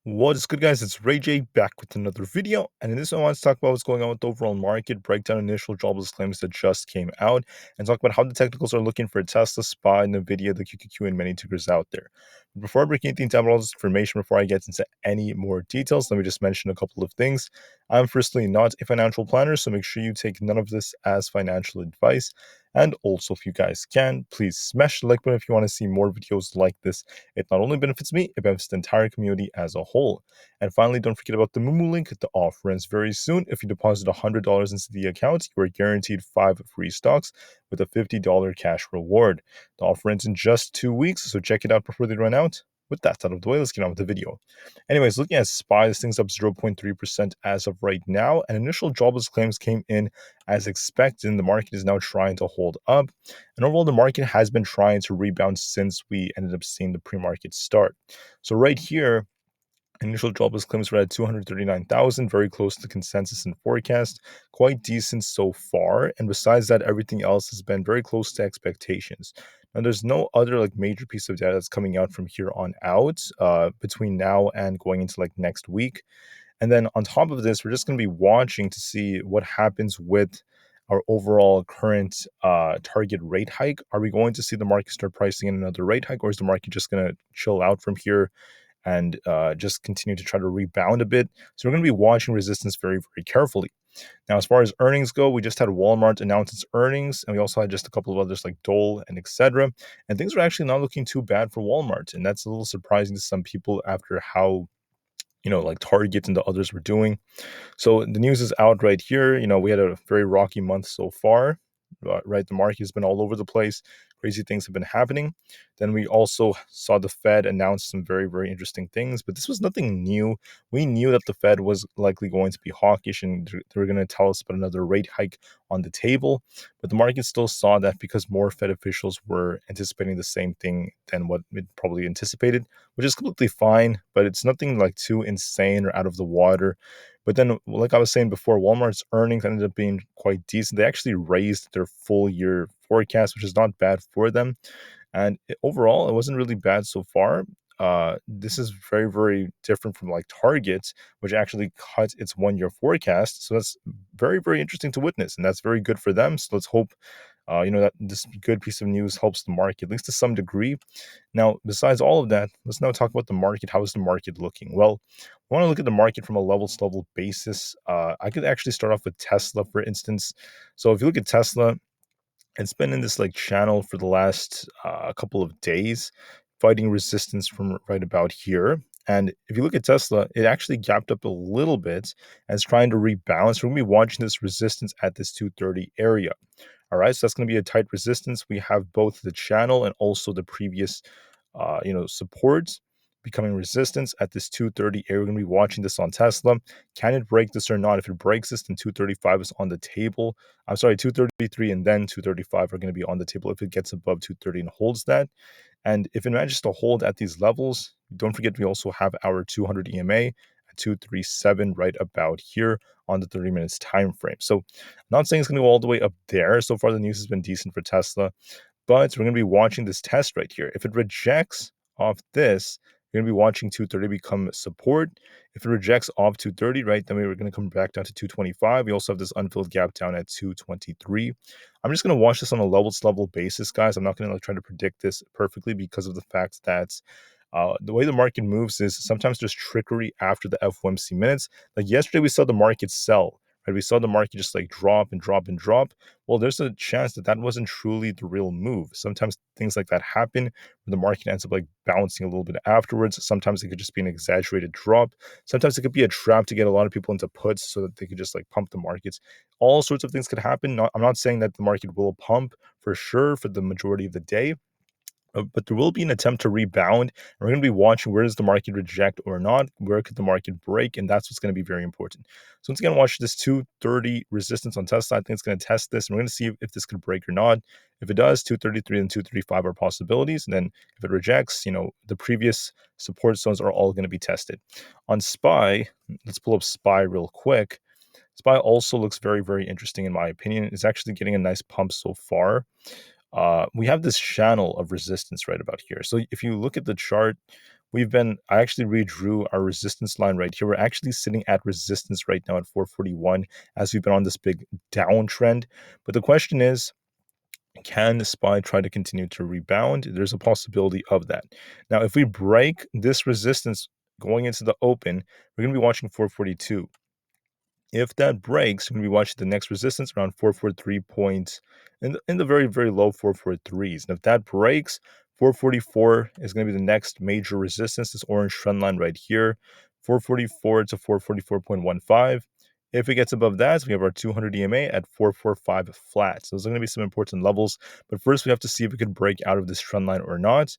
What's good, guys? It's Rey-Jay back with another video, and in this one I want to talk about what's going on with the overall market, break down initial jobless claims that just came out, and talk about how the technicals are looking for Tesla, SPY, Nvidia, the QQQ, and many tickers out there. Before breaking anything down all this information, before I get into any more details, let me just mention a couple of things. I'm firstly not a financial planner, so make sure you take none of this as financial advice. And also, if you guys can, please smash the like button if you want to see more videos like this. It not only benefits me, it benefits the entire community as a whole. And finally, don't forget about the Moomoo link. The offer ends very soon. If you deposit $100 into the account, you are guaranteed 5 free stocks with a $50 cash reward. The offer ends in just 2 weeks, so check it out before they run out. With that out of the way, let's get on with the video. Anyways, looking at SPY, this thing's up 0.3% as of right now, and initial jobless claims came in as expected, and the market is now trying to hold up. And overall, the market has been trying to rebound since we ended up seeing the pre-market start. So right here, initial jobless claims were at 239,000, very close to consensus and forecast, quite decent so far. And besides that, everything else has been very close to expectations. Now, there's no other major piece of data that's coming out from here on out between now and going into next week. And then on top of this, we're just going to be watching to see what happens with our overall current target rate hike. Are we going to see the market start pricing in another rate hike, or is the market just going to chill out from here and just continue to try to rebound a bit? So we're going to be watching resistance very, very carefully. Now, as far as earnings go, we just had Walmart announce its earnings, and we also had just a couple of others like Dole and etc. And things are actually not looking too bad for Walmart, and that's a little surprising to some people after how Target and the others were doing. So the news is out right here. We had a very rocky month so far, right? The market has been all over the place. Crazy things have been happening. Then we also saw the Fed announce some very, very interesting things, but this was nothing new. We knew that the Fed was likely going to be hawkish and they were going to tell us about another rate hike on the table. But the market still saw that because more Fed officials were anticipating the same thing than what it probably anticipated, which is completely fine, but it's nothing too insane or out of the water. But then, like I was saying before, Walmart's earnings ended up being quite decent. They actually raised their full year forecast, which is not bad for them. And overall, it wasn't really bad so far. This is very, very different from Target, which actually cut its 1 year forecast. So that's very, very interesting to witness, and that's very good for them. So let's hope, that this good piece of news helps the market, at least to some degree. Now, besides all of that, let's now talk about the market. How is the market looking? Well, I want to look at the market from a level basis. I could actually start off with Tesla, for instance. So if you look at Tesla, it's been in this channel for the last couple of days, fighting resistance from right about here. And if you look at Tesla, it actually gapped up a little bit and is trying to rebalance. We're going to be watching this resistance at this 230 area. All right, so that's going to be a tight resistance. We have both the channel and also the previous, support becoming resistance at this 230 area. We're going to be watching this on Tesla. Can it break this or not? If it breaks this, then 235 is on the table. I'm sorry, 233 and then 235 are going to be on the table if it gets above 230 and holds that. And if it manages to hold at these levels, don't forget we also have our 200 EMA at 237 right about here on the 30 minutes time frame. So I'm not saying it's going to go all the way up there. So far, the news has been decent for Tesla, but we're going to be watching this test right here. If it rejects off this, we're going to be watching 230 become support. If it rejects off 230, right, then we're going to come back down to 225. We also have this unfilled gap down at 223. I'm just going to watch this on a level basis, guys. I'm not going to try to predict this perfectly because of the fact that the way the market moves is sometimes there's trickery after the FOMC minutes. Like yesterday, we saw the market sell. Right? We saw the market just drop and drop and drop. Well, there's a chance that that wasn't truly the real move. Sometimes things like that happen where the market ends up bouncing a little bit afterwards. Sometimes it could just be an exaggerated drop. Sometimes it could be a trap to get a lot of people into puts so that they could just pump the markets. All sorts of things could happen. I'm not saying that the market will pump for sure for the majority of the day, but there will be an attempt to rebound. And we're going to be watching where does the market reject or not, where could the market break, and that's what's going to be very important. So once again, watch this 230 resistance on Tesla. I think it's going to test this, and we're going to see if this could break or not. If it does, 233 and 235 are possibilities. And then if it rejects, the previous support zones are all going to be tested. On SPY, let's pull up SPY real quick. SPY also looks very, very interesting in my opinion. It's actually getting a nice pump so far. We have this channel of resistance right about here. So if you look at the chart, I actually redrew our resistance line right here. We're actually sitting at resistance right now at 441 as we've been on this big downtrend. But the question is, can the SPY try to continue to rebound? There's a possibility of that. Now, if we break this resistance going into the open, we're going to be watching 442. If that breaks, we're going to be watching the next resistance around 443 points in the very, very low 443s. And if that breaks, 444 is going to be the next major resistance, this orange trend line right here, 444 to 444.15. If it gets above that, we have our 200 EMA at 445 flat. So those are going to be some important levels. But first, we have to see if we could break out of this trend line or not.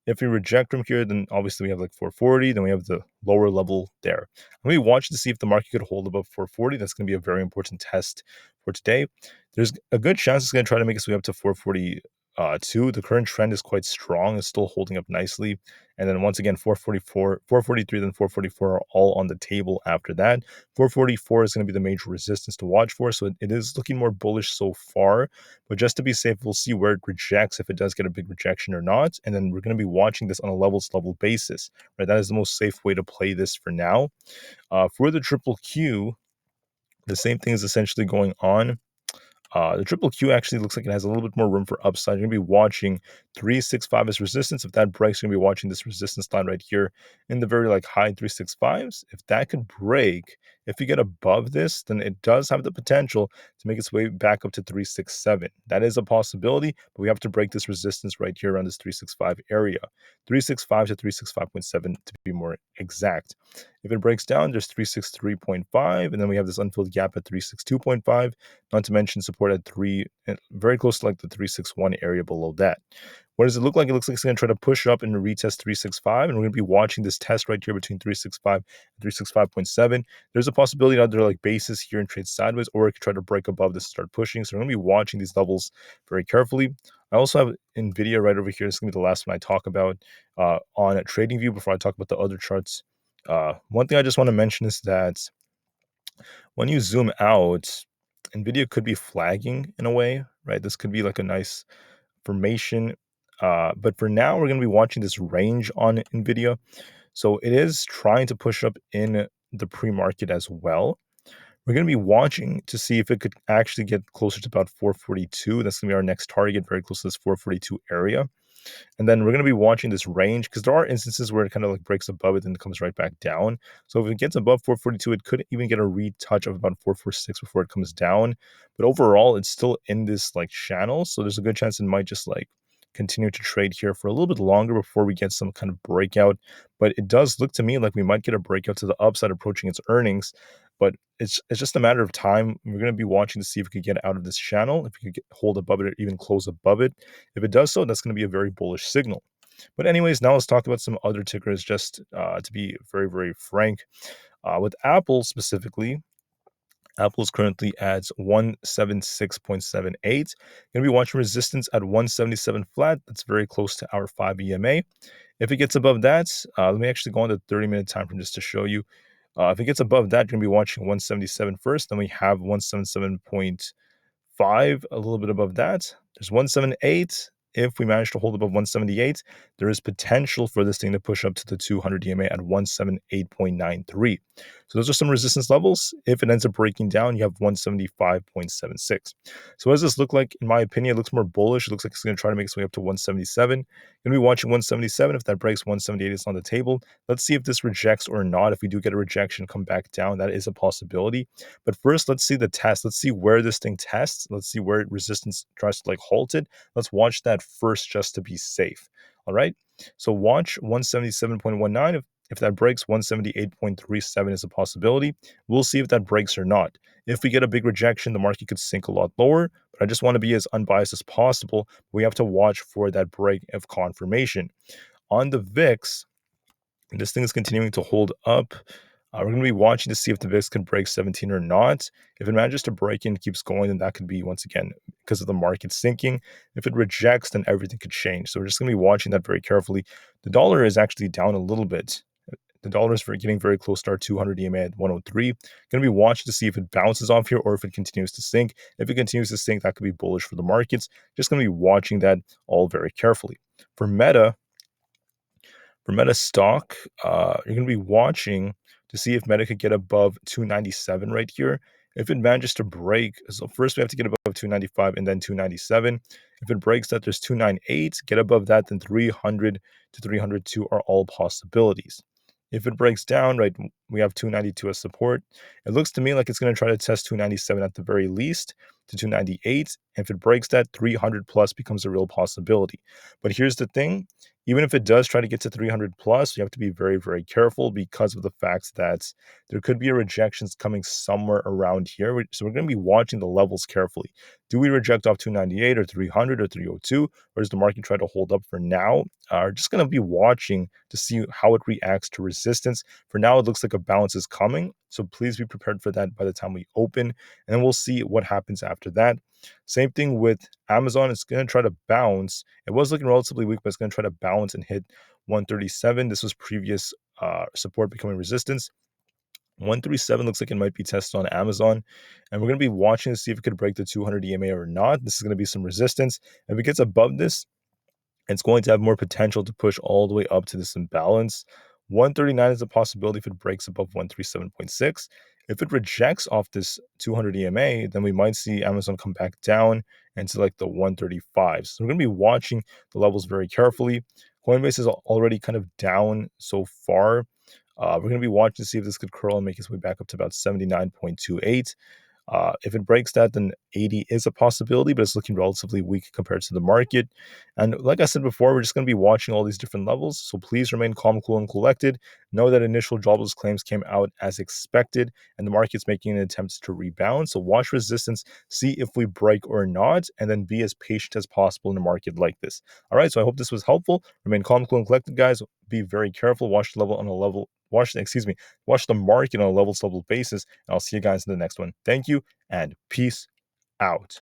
If we reject from here, then obviously we have like 440. Then we have the lower level there. I'm going to watch to see if the market could hold above 440. That's going to be a very important test for today. There's a good chance it's going to try to make its way up to 442. The current trend is quite strong. It's still holding up nicely. And then once again, 444, 443, then 444 are all on the table after that. 444 is going to be the major resistance to watch for. So it is looking more bullish so far. But just to be safe, we'll see where it rejects, if it does get a big rejection or not. And then we're going to be watching this on a level basis. Right? That is the most safe way to play this for now. For the triple Q, the same thing is essentially going on. The triple Q actually looks like it has a little bit more room for upside. You're going to be watching 365 as resistance. If that breaks, you're going to be watching this resistance line right here in the very high 365s. If that could break, if you get above this, then it does have the potential to make its way back up to 367. That is a possibility, but we have to break this resistance right here around this 365 area. 365 to 365.7 to be more exact. If it breaks down, there's 363.5, and then we have this unfilled gap at 362.5, not to mention support at 3, very close to the 361 area below that. What does it look like? It looks like it's going to try to push up and retest 365, and we're going to be watching this test right here between 365 and 365.7. There's a possibility that there are bases here and trade sideways, or it could try to break above this and start pushing. So we're going to be watching these levels very carefully. I also have Nvidia right over here. This is going to be the last one I talk about on TradingView before I talk about the other charts. One thing I just want to mention is that when you zoom out, Nvidia could be flagging in a way, right? This could be a nice formation. But for now, we're going to be watching this range on Nvidia. So it is trying to push up in the pre-market as well. We're going to be watching to see if it could actually get closer to about 442. That's going to be our next target, very close to this 442 area. And then we're going to be watching this range because there are instances where it kind of breaks above it and comes right back down. So if it gets above 442, it could even get a retouch of about 446 before it comes down. But overall, it's still in this channel. So there's a good chance it might just continue to trade here for a little bit longer before we get some kind of breakout. But it does look to me like we might get a breakout to the upside approaching its earnings. But it's just a matter of time. We're going to be watching to see if we could get out of this channel, if we could hold above it or even close above it. If it does so, that's going to be a very bullish signal. But anyways, now let's talk about some other tickers just to be very, very frank. With Aapl specifically, Aapl is currently at 176.78. Going to be watching resistance at 177 flat. That's very close to our 5 EMA. If it gets above that, let me actually go on the 30-minute time frame just to show you. If it gets above that, you're going to be watching 177 first. Then we have 177.5, a little bit above that. There's 178. If we manage to hold above 178, there is potential for this thing to push up to the 200 EMA at 178.93. So those are some resistance levels. If it ends up breaking down, you have 175.76. So what does this look like? In my opinion, it looks more bullish. It looks like it's going to try to make its way up to 177. Going to be watching 177. If that breaks, 178 is on the table. Let's see if this rejects or not. If we do get a rejection, come back down. That is a possibility. But first, let's see the test. Let's see where this thing tests. Let's see where resistance tries to halt it. Let's watch that first just to be safe. All right. So watch 177.19. If that breaks, 178.37 is a possibility. We'll see if that breaks or not. If we get a big rejection, the market could sink a lot lower. But I just want to be as unbiased as possible. We have to watch for that break of confirmation. On the VIX, this thing is continuing to hold up. We're going to be watching to see if the VIX can break 17 or not. If it manages to break and keeps going, then that could be, once again, because of the market sinking. If it rejects, then everything could change. So we're just going to be watching that very carefully. The dollar is actually down a little bit. The dollar is getting very close to our 200 EMA at 103. Going to be watching to see if it bounces off here or if it continues to sink. If it continues to sink, that could be bullish for the markets. Just going to be watching that all very carefully. For Meta, For Meta stock, you're going to be watching to see if Meta could get above 297 right here. If it manages to break, so first we have to get above 295 and then 297. If it breaks that, there's 298. Get above that, then 300 to 302 are all possibilities. If it breaks down, right, we have 292 as support. It looks to me like it's going to try to test 297 at the very least to 298. If it breaks that, 300 plus becomes a real possibility. But here's the thing. Even if it does try to get to 300 plus, you have to be very, very careful because of the fact that there could be a rejections coming somewhere around here. So we're going to be watching the levels carefully. Do we reject off 298 or 300 or 302, or does the market try to hold up for now? We're just going to be watching to see how it reacts to resistance. For now, it looks like a bounce is coming. So please be prepared for that by the time we open. And then we'll see what happens after that. Same thing with Amazon. It's going to try to bounce. It was looking relatively weak, but it's going to try to bounce and hit 137. This was previous support becoming resistance. 137 looks like it might be tested on Amazon. And we're going to be watching to see if it could break the 200 EMA or not. This is going to be some resistance. If it gets above this, it's going to have more potential to push all the way up to this imbalance. 139 is a possibility if it breaks above 137.6. If it rejects off this 200 EMA, then we might see Amazon come back down into like the 135s. So we're going to be watching the levels very carefully. Coinbase is already kind of down so far. We're going to be watching to see if this could curl and make its way back up to about 79.28. If it breaks that, then 80 is a possibility, but it's looking relatively weak compared to the market. And like I said before, we're just going to be watching all these different levels. So please remain calm, cool, and collected. Know that initial jobless claims came out as expected, and the market's making an attempt to rebound. So watch resistance, see if we break or not, and then be as patient as possible in a market like this. All right, so I hope this was helpful. Remain calm, cool, and collected, guys. Be very careful. Watch the level on a level. Watch the market on a level basis. And I'll see you guys in the next one. Thank you and peace out.